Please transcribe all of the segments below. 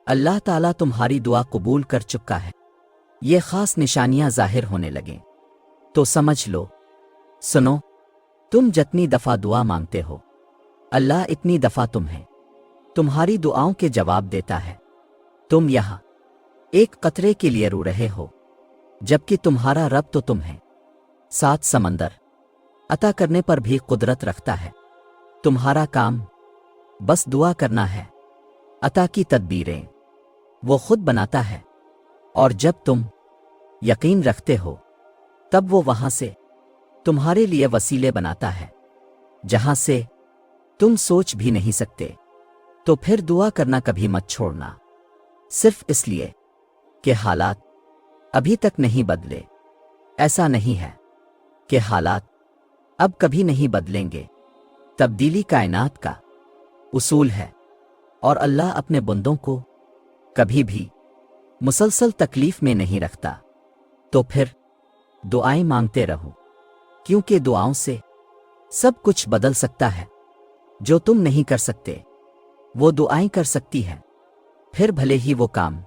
اللہ تعالیٰ تمہاری دعا قبول کر چکا ہے۔ یہ خاص نشانیاں ظاہر ہونے لگیں تو سمجھ لو، سنو، تم جتنی دفعہ دعا مانگتے ہو اللہ اتنی دفعہ تمہاری دعاؤں کے جواب دیتا ہے۔ تم یہاں ایک قطرے کے لیے رو رہے ہو، جبکہ تمہارا رب تو تمہیں 7 سمندر عطا کرنے پر بھی قدرت رکھتا ہے۔ تمہارا کام بس دعا کرنا ہے۔ عطا کی تدبیریں وہ خود بناتا ہے، اور جب تم یقین رکھتے ہو تب وہ وہاں سے تمہارے لیے وسیلے بناتا ہے جہاں سے تم سوچ بھی نہیں سکتے۔ تو پھر دعا کرنا کبھی مت چھوڑنا، صرف اس لیے کہ حالات ابھی تک نہیں بدلے۔ ایسا نہیں ہے کہ حالات اب کبھی نہیں بدلیں گے۔ تبدیلی کائنات کا اصول ہے، اور اللہ اپنے بندوں کو کبھی بھی مسلسل تکلیف میں نہیں رکھتا۔ تو پھر دعائیں مانگتے رہو، کیونکہ دعاؤں سے سب کچھ بدل سکتا ہے۔ جو تم نہیں کر سکتے وہ دعائیں کر سکتی ہیں، پھر بھلے ہی وہ کام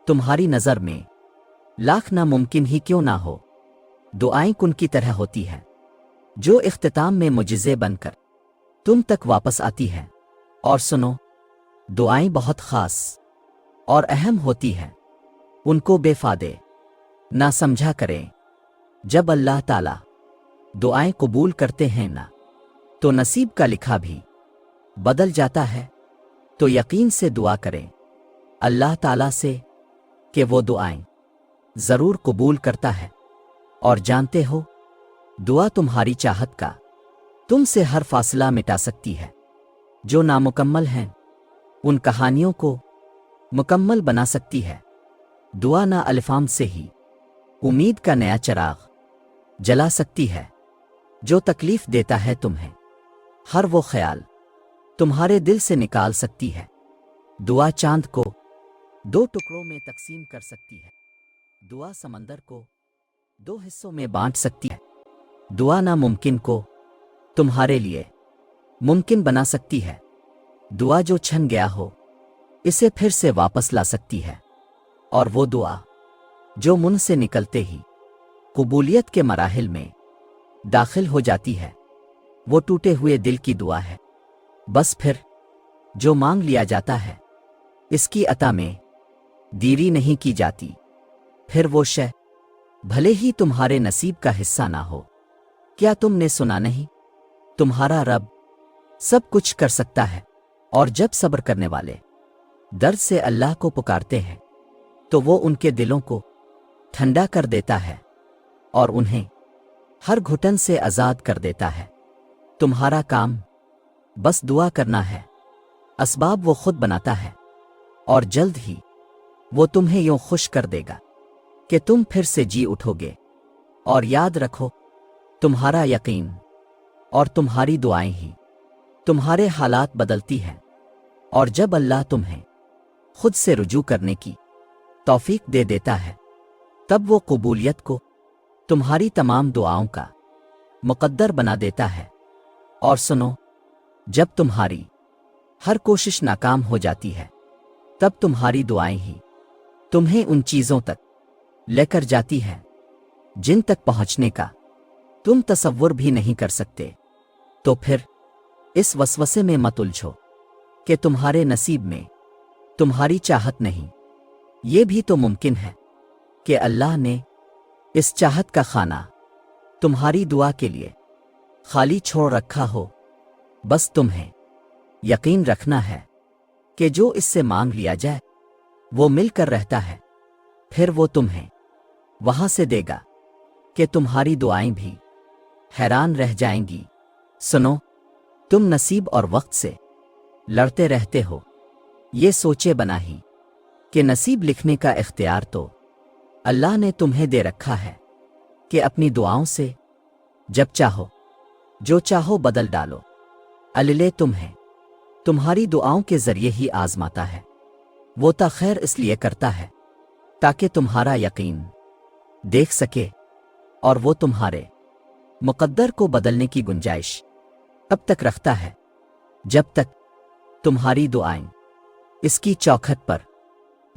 تمہاری نظر میں لاکھ ناممکن ہی کیوں نہ ہو۔ دعائیں کن کی طرح ہوتی ہیں جو اختتام میں معجزے بن کر تم تک واپس آتی ہے۔ اور سنو، دعائیں بہت خاص اور اہم ہوتی ہیں، ان کو بے فائدے نہ سمجھا کریں۔ جب اللہ تعالیٰ دعائیں قبول کرتے ہیں نا تو نصیب کا لکھا بھی بدل جاتا ہے۔ تو یقین سے دعا کریں اللہ تعالیٰ سے کہ وہ دعائیں ضرور قبول کرتا ہے۔ اور جانتے ہو، دعا تمہاری چاہت کا تم سے ہر فاصلہ مٹا سکتی ہے۔ جو نامکمل ہیں ان کہانیوں کو مکمل بنا سکتی ہے۔ دعا نہ الفام سے ہی امید کا نیا چراغ جلا سکتی ہے جو تکلیف دیتا ہے تمہیں۔ ہر وہ خیال تمہارے دل سے نکال سکتی ہے۔ دعا چاند کو 2 ٹکڑوں میں تقسیم کر سکتی ہے۔ دعا سمندر کو 2 حصوں میں بانٹ سکتی ہے۔ دعا ناممکن کو تمہارے لیے ممکن بنا سکتی ہے۔ دعا جو چھن گیا ہو اسے پھر سے واپس لا سکتی ہے۔ اور وہ دعا جو من سے نکلتے ہی قبولیت کے مراحل میں داخل ہو جاتی ہے، وہ ٹوٹے ہوئے دل کی دعا ہے۔ بس پھر جو مانگ لیا جاتا ہے اس کی عطا میں دیری نہیں کی جاتی۔ پھر وہ شے بھلے ہی تمہارے نصیب کا حصہ نہ ہو۔ کیا تم نے سنا نہیں؟ تمہارا رب سب کچھ کر سکتا ہے، اور جب صبر کرنے والے درد سے اللہ کو پکارتے ہیں تو وہ ان کے دلوں کو ٹھنڈا کر دیتا ہے اور انہیں ہر گھٹن سے آزاد کر دیتا ہے۔ تمہارا کام بس دعا کرنا ہے۔ اسباب وہ خود بناتا ہے، اور جلد ہی وہ تمہیں یوں خوش کر دے گا کہ تم پھر سے جی اٹھو گے۔ اور یاد رکھو، تمہارا یقین اور تمہاری دعائیں ہی تمہارے حالات بدلتی ہیں۔ اور جب اللہ تمہیں خود سے رجوع کرنے کی توفیق دے دیتا ہے تب وہ قبولیت کو تمہاری تمام دعاؤں کا مقدر بنا دیتا ہے۔ اور سنو، جب تمہاری ہر کوشش ناکام ہو جاتی ہے تب تمہاری دعائیں ہی تمہیں ان چیزوں تک لے کر جاتی ہیں جن تک پہنچنے کا تم تصور بھی نہیں کر سکتے۔ تو پھر اس وسوسے میں مت الجھو کہ تمہارے نصیب میں تمہاری چاہت نہیں۔ یہ بھی تو ممکن ہے کہ اللہ نے اس چاہت کا خانہ تمہاری دعا کے لیے خالی چھوڑ رکھا ہو۔ بس تمہیں یقین رکھنا ہے کہ جو اس سے مانگ لیا جائے وہ مل کر رہتا ہے۔ پھر وہ تمہیں وہاں سے دے گا کہ تمہاری دعائیں بھی حیران رہ جائیں گی۔ سنو، تم نصیب اور وقت سے لڑتے رہتے ہو، یہ سوچے بنا ہی کہ نصیب لکھنے کا اختیار تو اللہ نے تمہیں دے رکھا ہے کہ اپنی دعاؤں سے جب چاہو جو چاہو بدل ڈالو۔ اللہ تمہیں تمہاری دعاؤں کے ذریعے ہی آزماتا ہے۔ وہ تخیر اس لیے کرتا ہے تاکہ تمہارا یقین دیکھ سکے، اور وہ تمہارے مقدر کو بدلنے کی گنجائش اب تک رکھتا ہے جب تک تمہاری دعائیں اس کی چوکھٹ پر